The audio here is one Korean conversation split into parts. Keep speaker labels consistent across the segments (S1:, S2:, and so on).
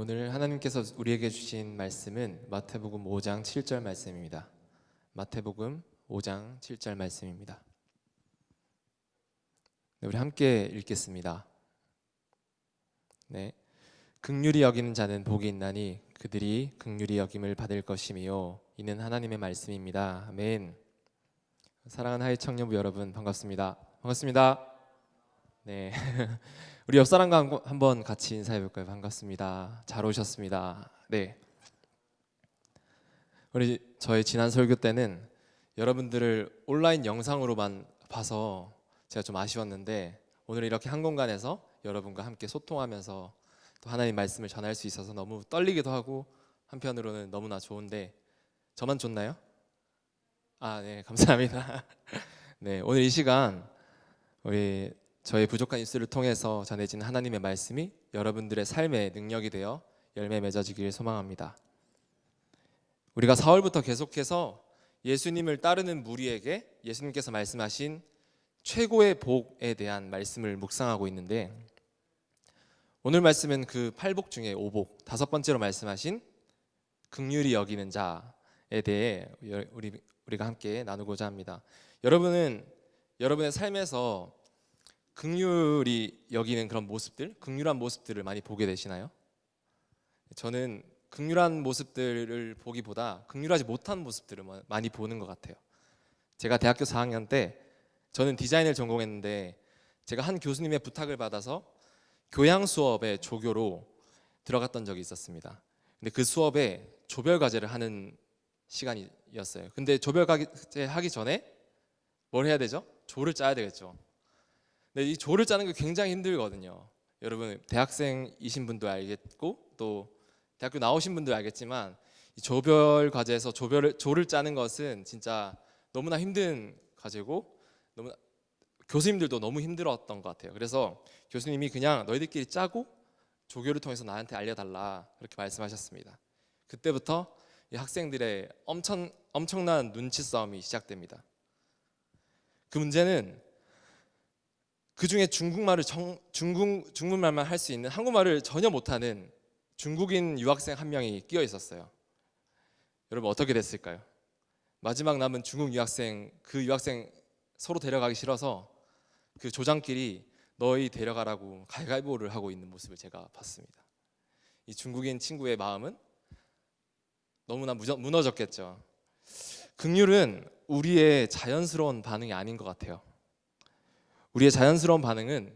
S1: 오늘 하나님께서 우리에게 주신 말씀은 마태복음 5장 7절 말씀입니다. 마태복음 5장 7절 말씀입니다. 우리 함께 읽겠습니다. 네, 긍휼히 여기는 자는 복이 있나니 그들이 긍휼히 여김을 받을 것이며 이는 하나님의 말씀입니다. 아멘. 사랑하는 하이 청년부 여러분 반갑습니다. 반갑습니다. 네, 우리 옆 사람과 한번 같이 인사해 볼까요? 반갑습니다. 잘 오셨습니다. 네, 우리 저희 지난 설교 때는 여러분들을 온라인 영상으로만 봐서 제가 좀 아쉬웠는데 오늘 이렇게 한 공간에서 여러분과 함께 소통하면서 또 하나님 말씀을 전할 수 있어서 너무 떨리기도 하고 한편으로는 너무나 좋은데 저만 좋나요? 네, 감사합니다. 네, 오늘 이 시간 우리 저의 부족한 입술을 통해서 전해진 하나님의 말씀이 여러분들의 삶의 능력이 되어 열매 맺어지기를 소망합니다. 우리가 4월부터 계속해서 예수님을 따르는 무리에게 예수님께서 말씀하신 최고의 복에 대한 말씀을 묵상하고 있는데 오늘 말씀은 그 8복 중에 5복, 다섯 번째로 말씀하신 긍휼히 여기는 자에 대해 우리가 함께 나누고자 합니다. 여러분은 여러분의 삶에서 긍휼히 여기는 그런 모습들, 긍휼한 모습들을 많이 보게 되시나요? 저는 긍휼한 모습들을 보기보다 긍휼하지 못한 모습들을 많이 보는 것 같아요. 제가 대학교 4학년 때 저는 디자인을 전공했는데 제가 한 교수님의 부탁을 받아서 교양 수업에 조교로 들어갔던 적이 있었습니다. 근데 그 수업에 조별 과제를 하는 시간이었어요. 근데 조별 과제 하기 전에 뭘 해야 되죠? 조를 짜야 되겠죠. 근데 이 조를 짜는 게 굉장히 힘들거든요. 여러분 대학생이신 분도 알겠고 또 대학교 나오신 분도 알겠지만 이 조별 과제에서 조를 짜는 것은 진짜 너무나 힘든 과제고 너무나 교수님들도 너무 힘들었던 것 같아요. 그래서 교수님이 그냥 너희들끼리 짜고 조교를 통해서 나한테 알려달라 그렇게 말씀하셨습니다. 그때부터 이 학생들의 엄청난 눈치 싸움이 시작됩니다. 그 문제는 그 중에 중국말만 할 수 있는 한국말을 전혀 못하는 중국인 유학생 한 명이 끼어 있었어요. 여러분 어떻게 됐을까요? 마지막 남은 중국 유학생, 그 유학생 서로 데려가기 싫어서 그 조장끼리 너희 데려가라고 가위바위보를 하고 있는 모습을 제가 봤습니다. 이 중국인 친구의 마음은 너무나 무너졌겠죠. 긍휼은 우리의 자연스러운 반응이 아닌 것 같아요. 우리의 자연스러운 반응은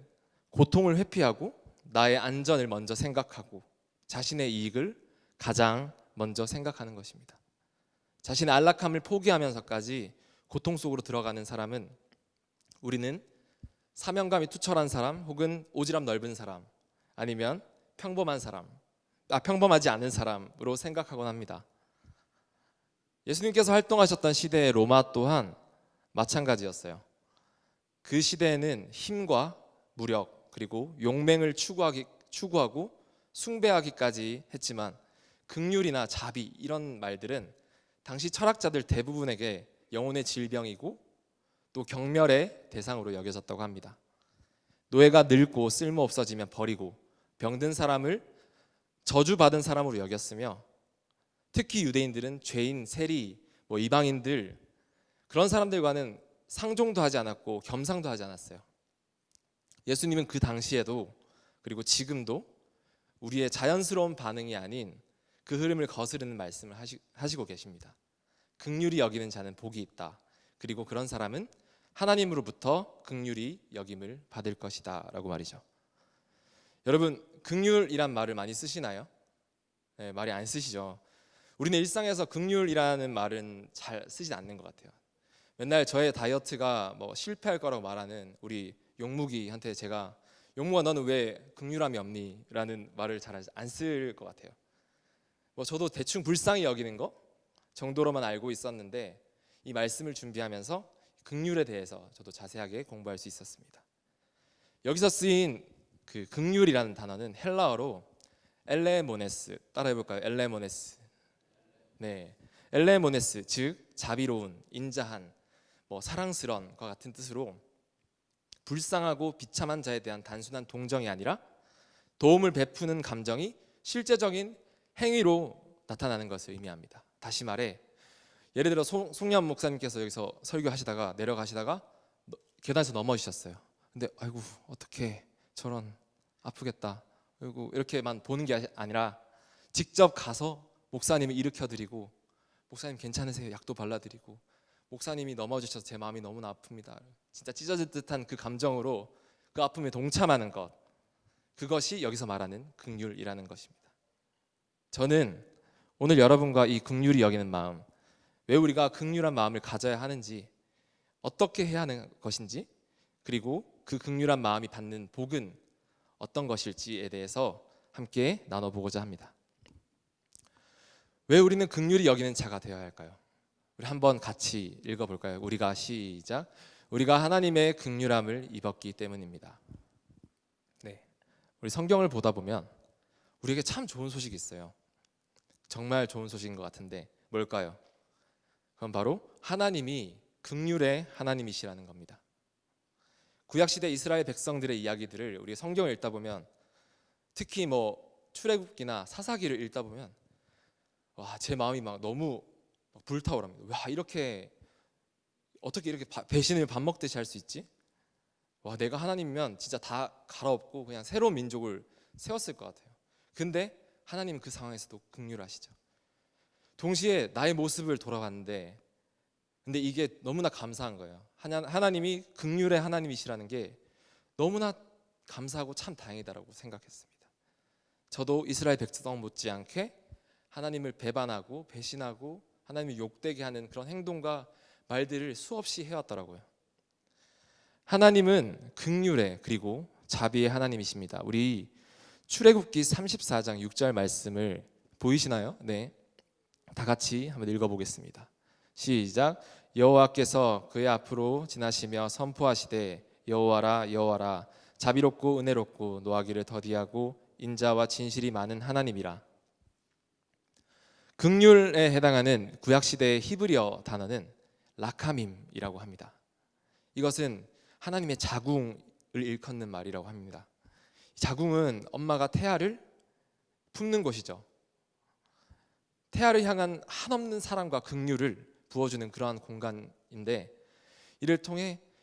S1: 고통을 회피하고 나의 안전을 먼저 생각하고 자신의 이익을 가장 먼저 생각하는 것입니다. 자신의 안락함을 포기하면서까지 고통 속으로 들어가는 사람은 우리는 사명감이 투철한 사람 혹은 오지랖 넓은 사람 아니면 평범하지 않은 사람으로 생각하곤 합니다. 예수님께서 활동하셨던 시대의 로마 또한 마찬가지였어요. 그 시대에는 힘과 무력 그리고 용맹을 추구하고 숭배하기까지 했지만 긍휼이나 자비 이런 말들은 당시 철학자들 대부분에게 영혼의 질병이고 또 경멸의 대상으로 여겨졌다고 합니다. 노예가 늙고 쓸모없어지면 버리고 병든 사람을 저주받은 사람으로 여겼으며 특히 유대인들은 죄인, 세리, 이방인들 그런 사람들과는 상종도 하지 않았고 겸상도 하지 않았어요. 예수님은 그 당시에도 그리고 지금도 우리의 자연스러운 반응이 아닌 그 흐름을 거스르는 말씀을 하시고 계십니다. 긍휼히 여기는 자는 복이 있다. 그리고 그런 사람은 하나님으로부터 긍휼히 여김을 받을 것이다 라고 말이죠. 여러분 긍휼이란 말을 많이 쓰시나요? 네, 많이 안 쓰시죠. 우리는 일상에서 긍휼이라는 말은 잘 쓰진 않는 것 같아요. 맨날 저의 다이어트가 실패할 거라고 말하는 우리 용무기한테 제가 용무가 너는 왜 긍휼함이 없니? 라는 말을 잘 안 쓸 것 같아요. 저도 대충 불쌍히 여기는 거 정도로만 알고 있었는데 이 말씀을 준비하면서 긍휼에 대해서 저도 자세하게 공부할 수 있었습니다. 여기서 쓰인 그 긍휼이라는 단어는 헬라어로 엘레모네스, 따라해볼까요? 엘레모네스. 네, 엘레모네스 즉 자비로운, 인자한, 사랑스러운과 같은 뜻으로 불쌍하고 비참한 자에 대한 단순한 동정이 아니라 도움을 베푸는 감정이 실제적인 행위로 나타나는 것을 의미합니다. 다시 말해 예를 들어 송년 목사님께서 여기서 설교하시다가 내려가시다가 계단에서 넘어지셨어요. 근데 아이고 어떻게 저런 아프겠다. 그리고 이렇게만 보는 게 아니라 직접 가서 목사님을 일으켜드리고 목사님 괜찮으세요? 약도 발라드리고 목사님이 넘어지셔서 제 마음이 너무나 아픕니다. 진짜 찢어질 듯한 그 감정으로 그 아픔에 동참하는 것, 그것이 여기서 말하는 긍휼이라는 것입니다. 저는 오늘 여러분과 이 긍휼이 여기는 마음, 왜 우리가 긍휼한 마음을 가져야 하는지, 어떻게 해야 하는 것인지, 그리고 그 긍휼한 마음이 받는 복은 어떤 것일지에 대해서 함께 나눠보고자 합니다. 왜 우리는 긍휼히 여기는 자가 되어야 할까요? 우리 한번 같이 읽어볼까요? 우리가 시작. 우리가 하나님의 긍휼함을 입었기 때문입니다. 네, 우리 성경을 보다 보면 우리에게 참 좋은 소식이 있어요. 정말 좋은 소식인 것 같은데 뭘까요? 그건 바로 하나님이 긍휼의 하나님이시라는 겁니다. 구약시대 이스라엘 백성들의 이야기들을 우리 성경을 읽다 보면, 특히 출애굽기나 사사기를 읽다 보면 제 마음이 막 너무 불타오릅니다. 이렇게 어떻게 이렇게 배신을 밥 먹듯이 할 수 있지? 내가 하나님이면 진짜 다 갈아엎고 그냥 새로운 민족을 세웠을 것 같아요. 근데 하나님은 그 상황에서도 긍휼하시죠. 동시에 나의 모습을 돌아봤는데, 근데 이게 너무나 감사한 거예요. 하나님이 긍휼의 하나님이시라는 게 너무나 감사하고 참 다행이다라고 생각했습니다. 저도 이스라엘 백성 못지않게 하나님을 배반하고 배신하고 하나님을 욕되게 하는 그런 행동과 말들을 수없이 해왔더라고요. 하나님은 긍휼의 그리고 자비의 하나님이십니다. 우리 출애굽기 34장 6절 말씀을 보이시나요? 네, 다 같이 한번 읽어보겠습니다. 시작. 여호와께서 그의 앞으로 지나시며 선포하시되 여호와라 여호와라 자비롭고 은혜롭고 노하기를 더디하고 인자와 진실이 많은 하나님이라. 긍휼에 해당하는 구약시대의 히브리어 단어는 라카밈이라고 합니다. 이것은 하나님의 자궁을 일컫는 말이라고 합니다. 자궁은 엄마가 태아를 품는 곳이죠. 태아를 향한 한없는 사랑과 긍휼을 부어주는 그러한 공간인데,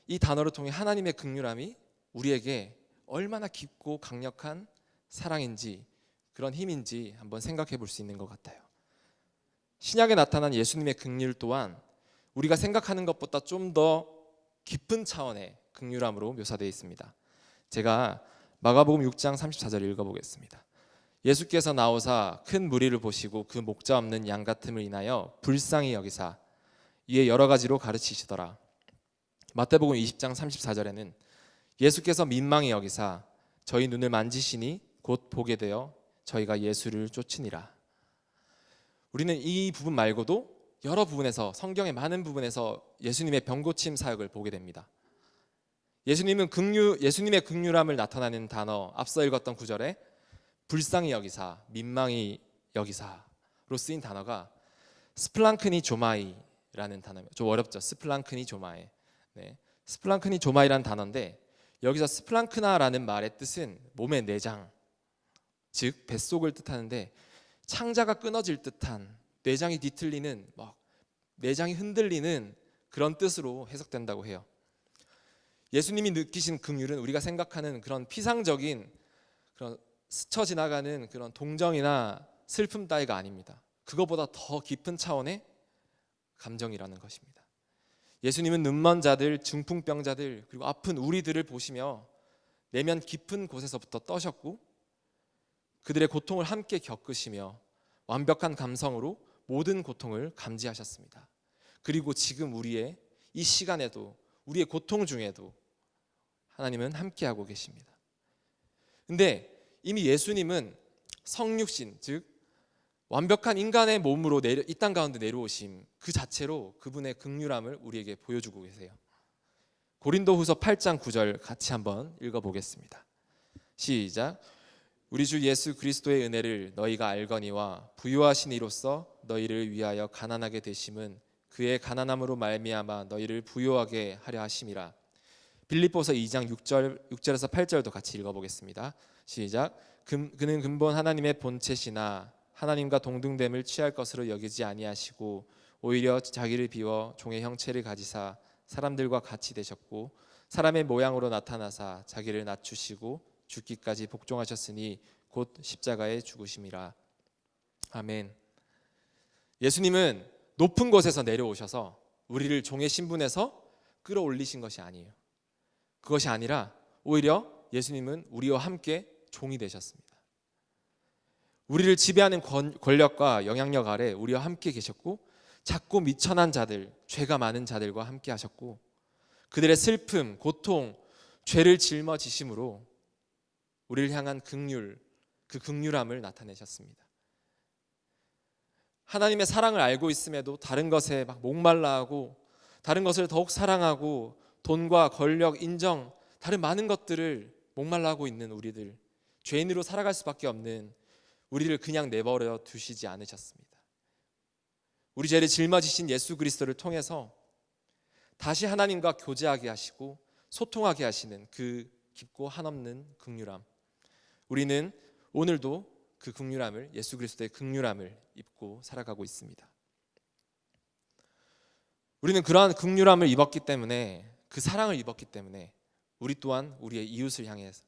S1: 이 단어를 통해 하나님의 긍휼함이 우리에게 얼마나 깊고 강력한 사랑인지, 그런 힘인지 한번 생각해 볼 수 있는 것 같아요. 신약에 나타난 예수님의 긍휼 또한 우리가 생각하는 것보다 좀 더 깊은 차원의 긍휼함으로 묘사되어 있습니다. 제가 마가복음 6장 34절 읽어보겠습니다. 예수께서 나오사 큰 무리를 보시고 그 목자 없는 양 같음을 인하여 불쌍히 여기사 이에 여러 가지로 가르치시더라. 마태복음 20장 34절에는 예수께서 민망히 여기사 저희 눈을 만지시니 곧 보게 되어 저희가 예수를 쫓으니라. 우리는 이 부분 말고도 여러 부분에서, 성경의 많은 부분에서 예수님의 병고침 사역을 보게 됩니다. 예수님의 긍휼함을 나타내는 단어, 앞서 읽었던 구절에 불쌍히 여기사, 민망히 여기사로 쓰인 단어가 스플랑크니 조마이라는 단어입니다. 좀 어렵죠? 스플랑크니 조마이. 네, 스플랑크니 조마이라는 단어인데, 여기서 스플랑크나라는 말의 뜻은 몸의 내장, 즉 뱃속을 뜻하는데, 창자가 끊어질 듯한, 내장이 뒤틀리는, 내장이 흔들리는 그런 뜻으로 해석된다고 해요. 예수님이 느끼신 긍휼은 우리가 생각하는 그런 피상적인, 그런 스쳐 지나가는 그런 동정이나 슬픔 따위가 아닙니다. 그거보다 더 깊은 차원의 감정이라는 것입니다. 예수님은 눈먼 자들, 중풍병자들, 그리고 아픈 우리들을 보시며 내면 깊은 곳에서부터 떠셨고 그들의 고통을 함께 겪으시며 완벽한 감성으로 모든 고통을 감지하셨습니다. 그리고 지금 우리의 이 시간에도, 우리의 고통 중에도 하나님은 함께하고 계십니다. 근데 이미 예수님은 성육신, 즉 완벽한 인간의 몸으로 이 땅 가운데 내려오심 그 자체로 그분의 긍휼함을 우리에게 보여주고 계세요. 고린도후서 8장 9절 같이 한번 읽어보겠습니다. 시작. 우리 주 예수 그리스도의 은혜를 너희가 알거니와 부요하신 이로써 너희를 위하여 가난하게 되심은 그의 가난함으로 말미암아 너희를 부요하게 하려 하심이라. 빌립보서 2장 6절에서 8절도 같이 읽어보겠습니다. 시작. 그는 근본 하나님의 본체시나 하나님과 동등됨을 취할 것으로 여기지 아니하시고 오히려 자기를 비워 종의 형체를 가지사 사람들과 같이 되셨고 사람의 모양으로 나타나사 자기를 낮추시고 죽기까지 복종하셨으니 곧 십자가에 죽으심이라. 아멘. 예수님은 높은 곳에서 내려오셔서 우리를 종의 신분에서 끌어올리신 것이 아니에요. 그것이 아니라 오히려 예수님은 우리와 함께 종이 되셨습니다. 우리를 지배하는 권력과 영향력 아래 우리와 함께 계셨고 작고 미천한 자들, 죄가 많은 자들과 함께 하셨고 그들의 슬픔, 고통, 죄를 짊어지심으로 우리를 향한 긍휼, 그 긍휼함을 나타내셨습니다. 하나님의 사랑을 알고 있음에도 다른 것에 막 목말라하고 다른 것을 더욱 사랑하고 돈과 권력, 인정, 다른 많은 것들을 목말라하고 있는 우리들, 죄인으로 살아갈 수밖에 없는 우리를 그냥 내버려 두시지 않으셨습니다. 우리 죄를 짊어지신 예수 그리스도를 통해서 다시 하나님과 교제하게 하시고 소통하게 하시는 그 깊고 한없는 긍휼함, 우리는 오늘도 그 긍휼함을, 예수 그리스도의 긍휼함을 입고 살아가고 있습니다. 우리는 그러한 긍휼함을 입었기 때문에, 그 사랑을 입었기 때문에 우리 또한 우리의 이웃을 향해서,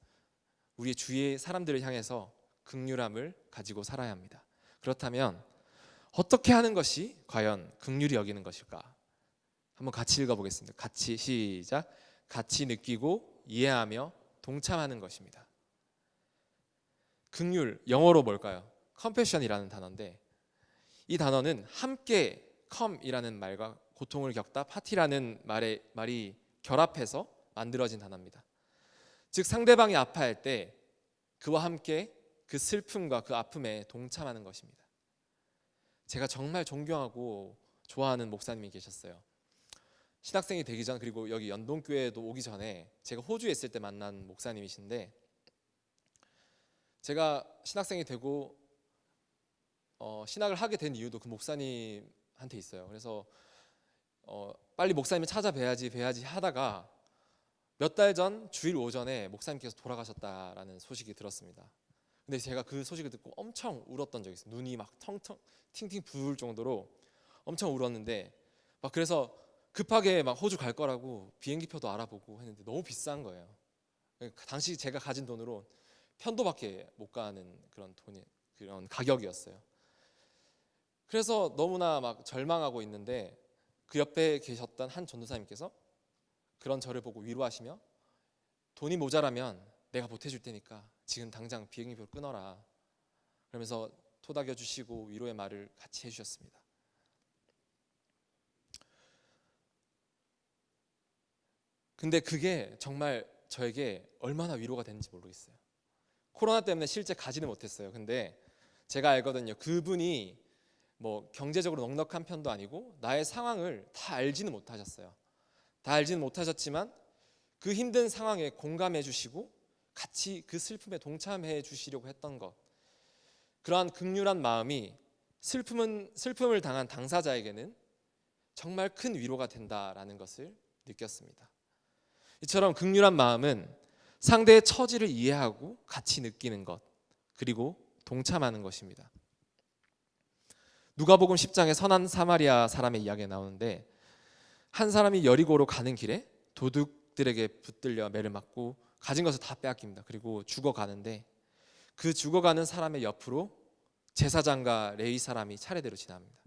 S1: 우리의 주위의 사람들을 향해서 긍휼함을 가지고 살아야 합니다. 그렇다면 어떻게 하는 것이 과연 긍휼히 여기는 것일까? 한번 같이 읽어보겠습니다. 같이 시작. 같이 느끼고 이해하며 동참하는 것입니다. 긍휼, 영어로 뭘까요? compassion이라는 단어인데, 이 단어는 함께, come이라는 말과 고통을 겪다, 파티라는 말이 결합해서 만들어진 단어입니다. 즉 상대방이 아파할 때 그와 함께 그 슬픔과 그 아픔에 동참하는 것입니다. 제가 정말 존경하고 좋아하는 목사님이 계셨어요. 신학생이 되기 전, 그리고 여기 연동교회도 오기 전에 제가 호주에 있을 때 만난 목사님이신데, 제가 신학생이 되고 신학을 하게 된 이유도 그 목사님한테 있어요. 그래서 빨리 목사님을 찾아뵈야지 하다가 몇 달 전 주일 오전에 목사님께서 돌아가셨다라는 소식이 들었습니다. 근데 제가 그 소식을 듣고 엄청 울었던 적이 있어요. 눈이 막 팅팅 부을 정도로 엄청 울었는데, 막 그래서 급하게 막 호주 갈 거라고 비행기표도 알아보고 했는데 너무 비싼 거예요. 당시 제가 가진 돈으로 편도밖에 못 가는 그런 가격이었어요. 그래서 너무나 막 절망하고 있는데 그 옆에 계셨던 한 전도사님께서 그런 저를 보고 위로하시며, 돈이 모자라면 내가 보태줄 테니까 지금 당장 비행기표를 끊어라, 그러면서 토닥여 주시고 위로의 말을 같이 해주셨습니다. 근데 그게 정말 저에게 얼마나 위로가 됐는지 모르겠어요. 코로나 때문에 실제 가지는 못했어요. 근데 제가 알거든요. 그분이 뭐 경제적으로 넉넉한 편도 아니고 나의 상황을 다 알지는 못하셨어요. 다 알지는 못하셨지만 그 힘든 상황에 공감해 주시고 같이 그 슬픔에 동참해 주시려고 했던 것, 그러한 긍휼한 마음이 슬픔을 당한 당사자에게는 정말 큰 위로가 된다라는 것을 느꼈습니다. 이처럼 긍휼한 마음은 상대의 처지를 이해하고 같이 느끼는 것, 그리고 동참하는 것입니다. 누가복음 10장에 선한 사마리아 사람의 이야기가 나오는데, 한 사람이 여리고로 가는 길에 도둑들에게 붙들려 매를 맞고 가진 것을 다 빼앗깁니다. 그리고 죽어가는데, 그 죽어가는 사람의 옆으로 제사장과 레위 사람이 차례대로 지나갑니다.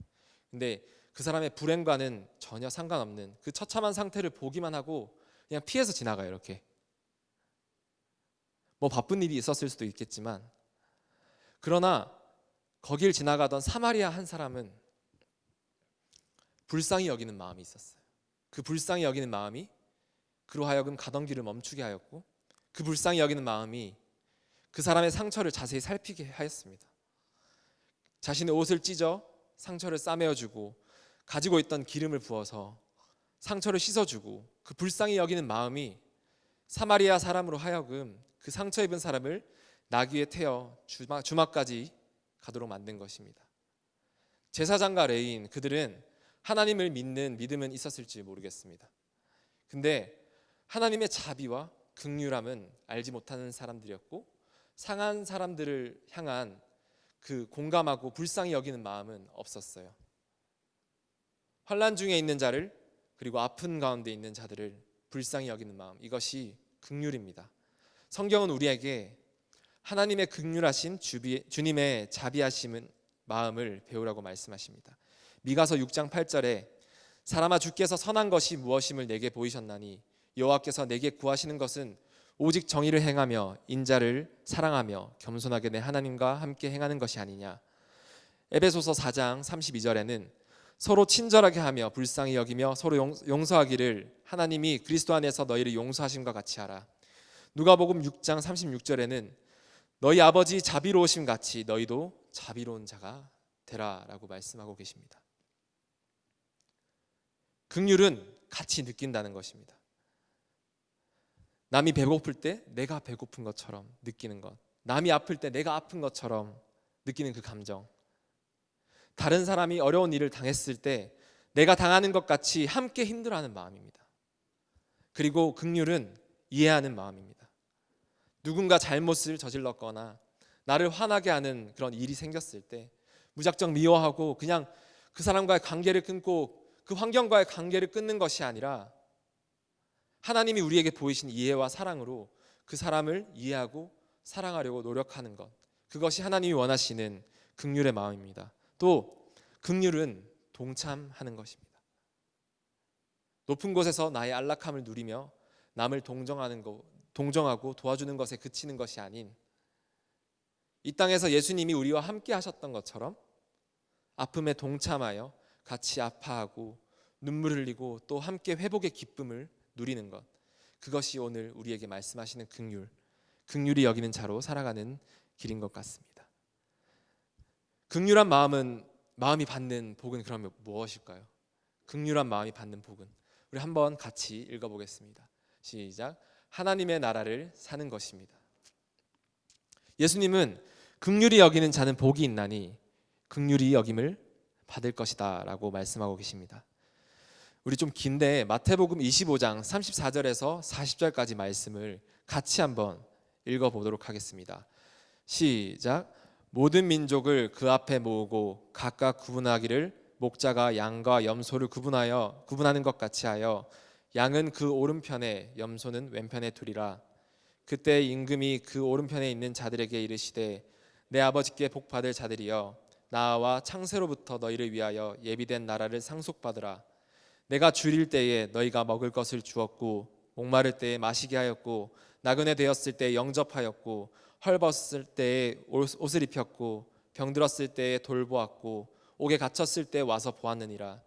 S1: 근데 그 사람의 불행과는 전혀 상관없는 그 처참한 상태를 보기만 하고 그냥 피해서 지나가요. 이렇게 뭐 바쁜 일이 있었을 수도 있겠지만, 그러나 거길 지나가던 사마리아 한 사람은 불쌍히 여기는 마음이 있었어요. 그 불쌍히 여기는 마음이 그로 하여금 가던 길을 멈추게 하였고, 그 불쌍히 여기는 마음이 그 사람의 상처를 자세히 살피게 하였습니다. 자신의 옷을 찢어 상처를 싸매어주고 가지고 있던 기름을 부어서 상처를 씻어주고, 그 불쌍히 여기는 마음이 사마리아 사람으로 하여금 그 상처 입은 사람을 나귀에 태워 주막까지 가도록 만든 것입니다. 제사장과 레위인, 그들은 하나님을 믿는 믿음은 있었을지 모르겠습니다. 근데 하나님의 자비와 긍휼함은 알지 못하는 사람들이었고, 상한 사람들을 향한 그 공감하고 불쌍히 여기는 마음은 없었어요. 환난 중에 있는 자를, 그리고 아픈 가운데 있는 자들을 불쌍히 여기는 마음, 이것이 긍휼입니다. 성경은 우리에게 하나님의 긍휼하심, 주님의 자비하심은 마음을 배우라고 말씀하십니다. 미가서 6장 8절에 사람아, 주께서 선한 것이 무엇임을 내게 보이셨나니 여호와께서 내게 구하시는 것은 오직 정의를 행하며 인자를 사랑하며 겸손하게 내 하나님과 함께 행하는 것이 아니냐. 에베소서 4장 32절에는 서로 친절하게 하며 불쌍히 여기며 서로 용서하기를 하나님이 그리스도 안에서 너희를 용서하심과 같이 하라. 누가복음 6장 36절에는 너희 아버지 자비로우심 같이 너희도 자비로운 자가 되라라고 말씀하고 계십니다. 긍휼은 같이 느낀다는 것입니다. 남이 배고플 때 내가 배고픈 것처럼 느끼는 것, 남이 아플 때 내가 아픈 것처럼 느끼는 그 감정, 다른 사람이 어려운 일을 당했을 때 내가 당하는 것 같이 함께 힘들어하는 마음입니다. 그리고 긍휼은 이해하는 마음입니다. 누군가 잘못을 저질렀거나 나를 화나게 하는 그런 일이 생겼을 때 무작정 미워하고 그냥 그 사람과의 관계를 끊고 그 환경과의 관계를 끊는 것이 아니라 하나님이 우리에게 보이신 이해와 사랑으로 그 사람을 이해하고 사랑하려고 노력하는 것, 그것이 하나님이 원하시는 긍휼의 마음입니다. 또 긍휼은 동참하는 것입니다. 높은 곳에서 나의 안락함을 누리며 남을 동정하고 도와주는 것에 그치는 것이 아닌, 이 땅에서 예수님이 우리와 함께 하셨던 것처럼 아픔에 동참하여 같이 아파하고 눈물 흘리고 또 함께 회복의 기쁨을 누리는 것, 그것이 오늘 우리에게 말씀하시는 긍휼이 여기는 자로 살아가는 길인 것 같습니다. 긍휼한 마음이 받는 복은 그러면 무엇일까요? 긍휼한 마음이 받는 복은, 우리 한번 같이 읽어보겠습니다. 시작. 하나님의 나라를 사는 것입니다. 예수님은 긍휼히 여기는 자는 복이 있나니 긍휼히 여김을 받을 것이다 라고 말씀하고 계십니다. 우리 좀 긴데 마태복음 25장 34절에서 40절까지 말씀을 같이 한번 읽어보도록 하겠습니다. 시작. 모든 민족을 그 앞에 모으고 각각 구분하기를 목자가 양과 염소를 구분하는 것 같이 하여 양은 그 오른편에 염소는 왼편에 두리라. 그때 임금이 그 오른편에 있는 자들에게 이르시되 내 아버지께 복받을 자들이여 나와 창세로부터 너희를 위하여 예비된 나라를 상속받으라. 내가 줄일 때에 너희가 먹을 것을 주었고 목마를 때에 마시게 하였고 나그네 되었을 때에 영접하였고 헐벗을 때에 옷을 입혔고 병들었을 때에 돌보았고 옥에 갇혔을 때에 와서 보았느니라.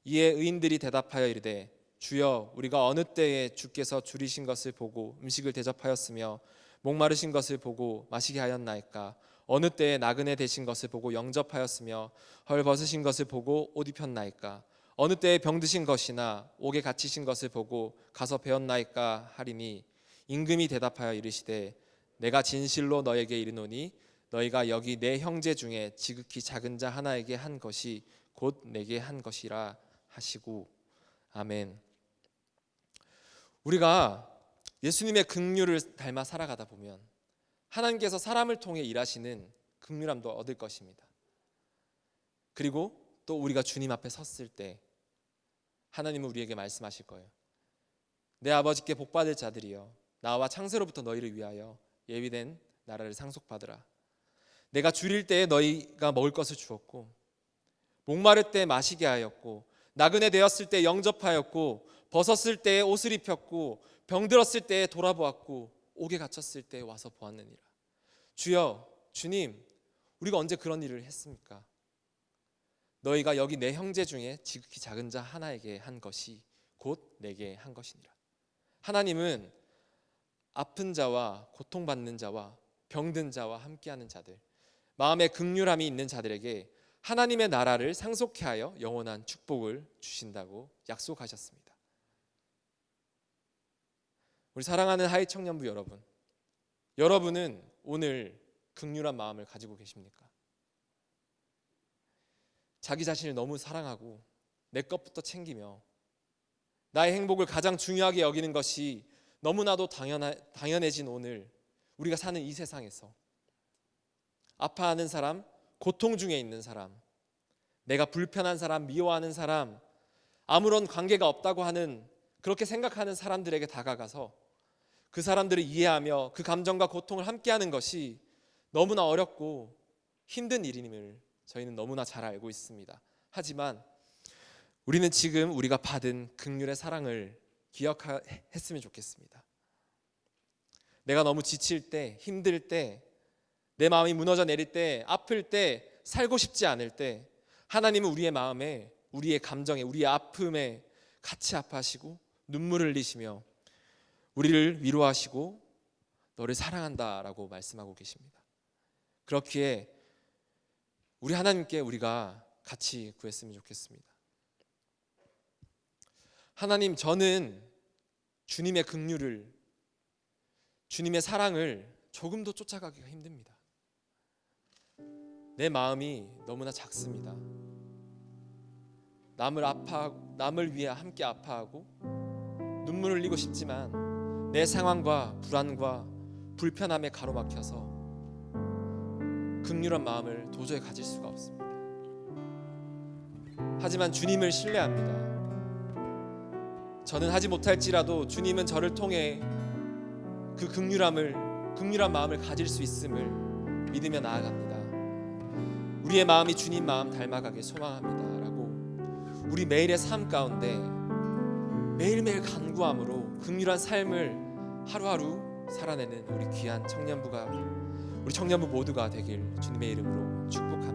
S1: 이에 의인들이 대답하여 이르되 주여 우리가 어느 때에 주께서 줄이신 것을 보고 음식을 대접하였으며 목마르신 것을 보고 마시게 하였나이까. 어느 때에 나그네 되신 것을 보고 영접하였으며 헐벗으신 것을 보고 옷 입혔나이까. 어느 때에 병드신 것이나 옥에 갇히신 것을 보고 가서 배웠나이까 하리니 임금이 대답하여 이르시되 내가 진실로 너에게 이르노니 너희가 여기 내 형제 중에 지극히 작은 자 하나에게 한 것이 곧 내게 한 것이라 하시고. 아멘. 우리가 예수님의 긍휼을 닮아 살아가다 보면 하나님께서 사람을 통해 일하시는 긍휼함도 얻을 것입니다. 그리고 또 우리가 주님 앞에 섰을 때 하나님은 우리에게 말씀하실 거예요. 내 아버지께 복받을 자들이여 나와 창세로부터 너희를 위하여 예비된 나라를 상속받으라. 내가 줄일 때에 너희가 먹을 것을 주었고 목마를 때 마시게 하였고 나그네 되었을 때 영접하였고 벗었을 때에 옷을 입혔고 병들었을 때에 돌아보았고 옥에 갇혔을 때에 와서 보았느니라. 주여, 주님, 우리가 언제 그런 일을 했습니까? 너희가 여기 내 형제 중에 지극히 작은 자 하나에게 한 것이 곧 내게 한 것이니라. 하나님은 아픈 자와 고통받는 자와 병든 자와 함께하는 자들, 마음에 긍휼함이 있는 자들에게 하나님의 나라를 상속케 하여 영원한 축복을 주신다고 약속하셨습니다. 우리 사랑하는 하이 청년부 여러분, 여러분은 오늘 긍휼한 마음을 가지고 계십니까? 자기 자신을 너무 사랑하고 내 것부터 챙기며 나의 행복을 가장 중요하게 여기는 것이 너무나도 당연해진 오늘, 우리가 사는 이 세상에서 아파하는 사람, 고통 중에 있는 사람, 내가 불편한 사람, 미워하는 사람, 아무런 관계가 없다고 하는, 그렇게 생각하는 사람들에게 다가가서 그 사람들을 이해하며 그 감정과 고통을 함께하는 것이 너무나 어렵고 힘든 일임을 저희는 너무나 잘 알고 있습니다. 하지만 우리는 지금 우리가 받은 긍휼의 사랑을 기억했으면 좋겠습니다. 내가 너무 지칠 때, 힘들 때, 내 마음이 무너져 내릴 때, 아플 때, 살고 싶지 않을 때 하나님은 우리의 마음에, 우리의 감정에, 우리의 아픔에 같이 아파하시고 눈물을 흘리시며 우리를 위로하시고 너를 사랑한다라고 말씀하고 계십니다. 그렇기에 우리 하나님께 우리가 같이 구했으면 좋겠습니다. 하나님, 저는 주님의 긍휼을, 주님의 사랑을 조금도 쫓아가기가 힘듭니다. 내 마음이 너무나 작습니다. 남을 위해 함께 아파하고 눈물을 흘리고 싶지만 내 상황과 불안과 불편함에 가로막혀서 긍휼한 마음을 도저히 가질 수가 없습니다. 하지만 주님을 신뢰합니다. 저는 하지 못할지라도 주님은 저를 통해 그 긍휼한 마음을 가질 수 있음을 믿으며 나아갑니다. 우리의 마음이 주님 마음 닮아가길 소망합니다 라고 우리 매일의 삶 가운데 매일매일 간구함으로 긍휼한 삶을 하루하루 살아내는 우리 귀한 청년부 모두가 되길 주님의 이름으로 축복합니다.